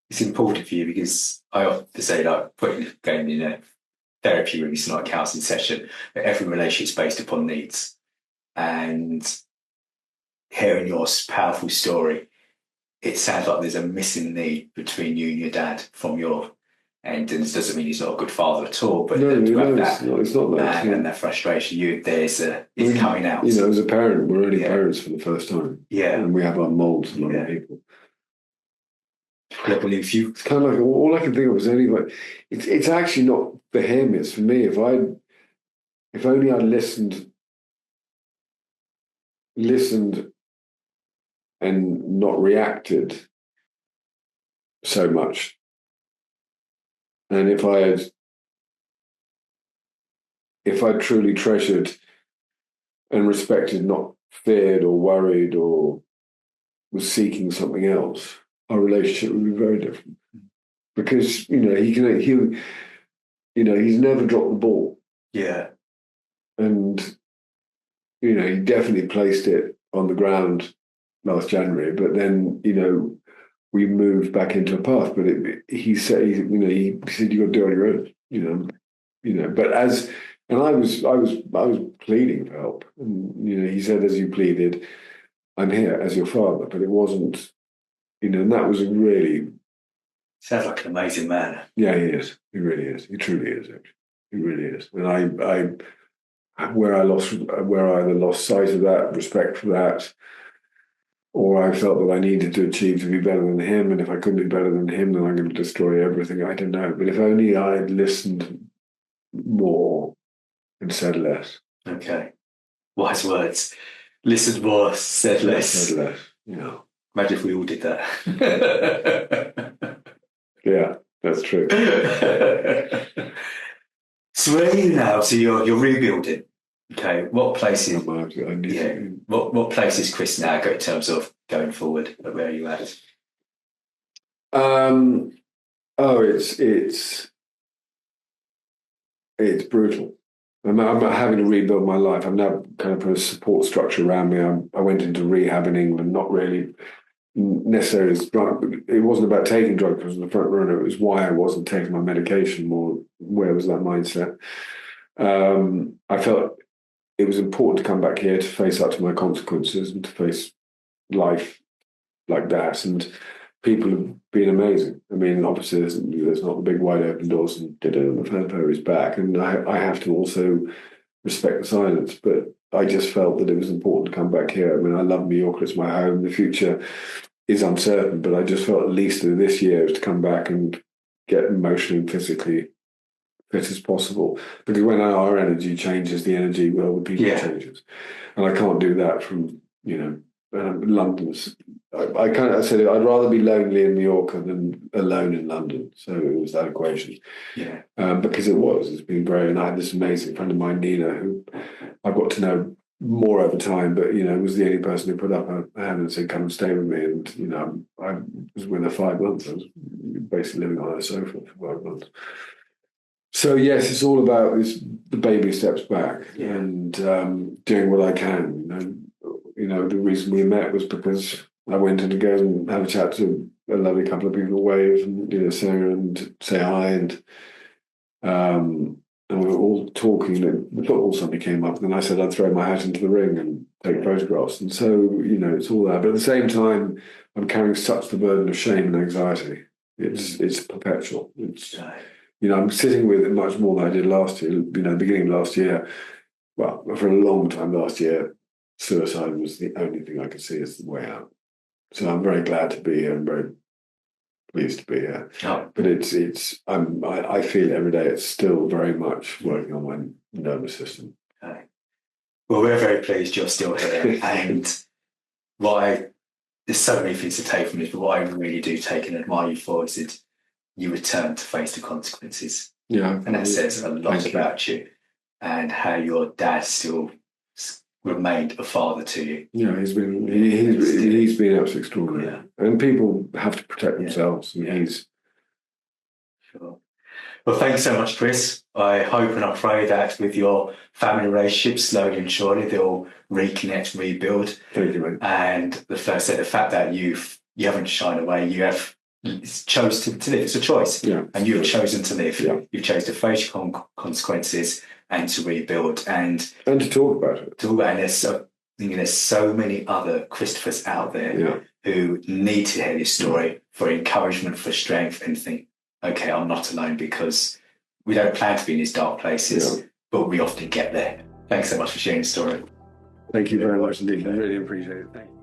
it's important for you, because I often say, like, going in a therapy room, it's not a counselling session, but every relationship is based upon needs. And hearing your powerful story, it sounds like there's a missing need between you and your dad from your end, and this doesn't mean he's not a good father at all. But it's not that. And that frustration, it's coming out. As a parent, we're only parents for the first time. Yeah, and we have our molds and other people. I believe you. It's kind of like all I can think of is anybody. It's actually not for him. It's for me. If only I'd listened and not reacted so much. And if I truly treasured and respected, not feared or worried or was seeking something else, our relationship would be very different. Because, he's never dropped the ball. Yeah. And, you know, he definitely placed it on the ground last January, but then, you know, we moved back into a path. But he said, you know, he said, you got to do it on your own, you know. But I was pleading for help, and you know, he said, as you pleaded, I'm here as your father. But it wasn't, you know, and that was a really sounds like an amazing man. Yeah, he is. He really is. He truly is. Actually, he really is. And where I either lost sight of that, respect for that, or I felt that I needed to achieve to be better than him, and if I couldn't be better than him, then I'm going to destroy everything. I don't know. But if only I'd listened more and said less. Okay. Wise words. Listened more, said less. Said less. Yeah. Imagine if we all did that. Yeah, that's true. So where are you now? So you're rebuilding. Okay. What place is what place is Chris now in terms of going forward? Where are you at? It's brutal. I'm having to rebuild my life. I've now kind of put a support structure around me. I went into rehab in England, not really necessarily as drug. It wasn't about taking drugs, it was the front runner. It was why I wasn't taking my medication more. Where was that mindset? I felt it was important to come back here to face up to my consequences and to face life like that. And people have been amazing. I mean, obviously, there's not the big wide open doors and did it on the fanfare is back. And I have to also respect the silence. But I just felt that it was important to come back here. I mean, I love New York. It's my home. The future is uncertain. But I just felt at least this year was to come back and get emotionally and physically fit as possible. Because when our energy changes, the energy of other people changes. And I can't do that from, you know, London's. I kind of said I'd rather be lonely in New York than alone in London. So it was that equation. Yeah. Because it's been great. And I had this amazing friend of mine, Nina, who I've got to know more over time, but, you know, was the only person who put up her hand and said, come and stay with me. And, you know, I was with her 5 months. I was basically living on her sofa for 5 months. So, yes, it's all about the baby steps back and doing what I can. And, you know, the reason we met was because I went in to go and have a chat to a lovely couple of people, wave and, you know, Sarah and say hi. And we were all talking, and the football something came up, and I said I'd throw my hat into the ring and take photographs. And so, you know, it's all that. But at the same time, I'm carrying such the burden of shame and anxiety. It's perpetual. It's, you know, I'm sitting with it much more than I did last year. You know, beginning of last year, well, for a long time last year, suicide was the only thing I could see as the way out. So I'm very glad to be here. I'm very pleased to be here. Oh. But I feel every day it's still very much working on my nervous system. Okay. Well, we're very pleased you're still here. And there's so many things to take from this, but what I really do take and admire you for is that you return to face the consequences. Yeah. And that says a lot about you and how your dad still remained a father to you. Yeah, he's been absolutely extraordinary. Yeah. And people have to protect themselves. And he's sure. Well, thanks so much, Chris. I hope and I pray that with your family relationships, slowly and surely, they'll reconnect, rebuild. Thank you, mate. And the fact that you haven't shied away, you have chose to live. It's a choice. Yeah. And you have chosen to live. Yeah. You've chosen to face your consequences and to rebuild and to talk about it. And there's so many other Christophers out there who need to hear this story for encouragement, for strength, and think, okay, I'm not alone, because we don't plan to be in these dark places, but we often get there. Thanks so much for sharing the story. Thank you very much indeed. I really appreciate it. Thank you.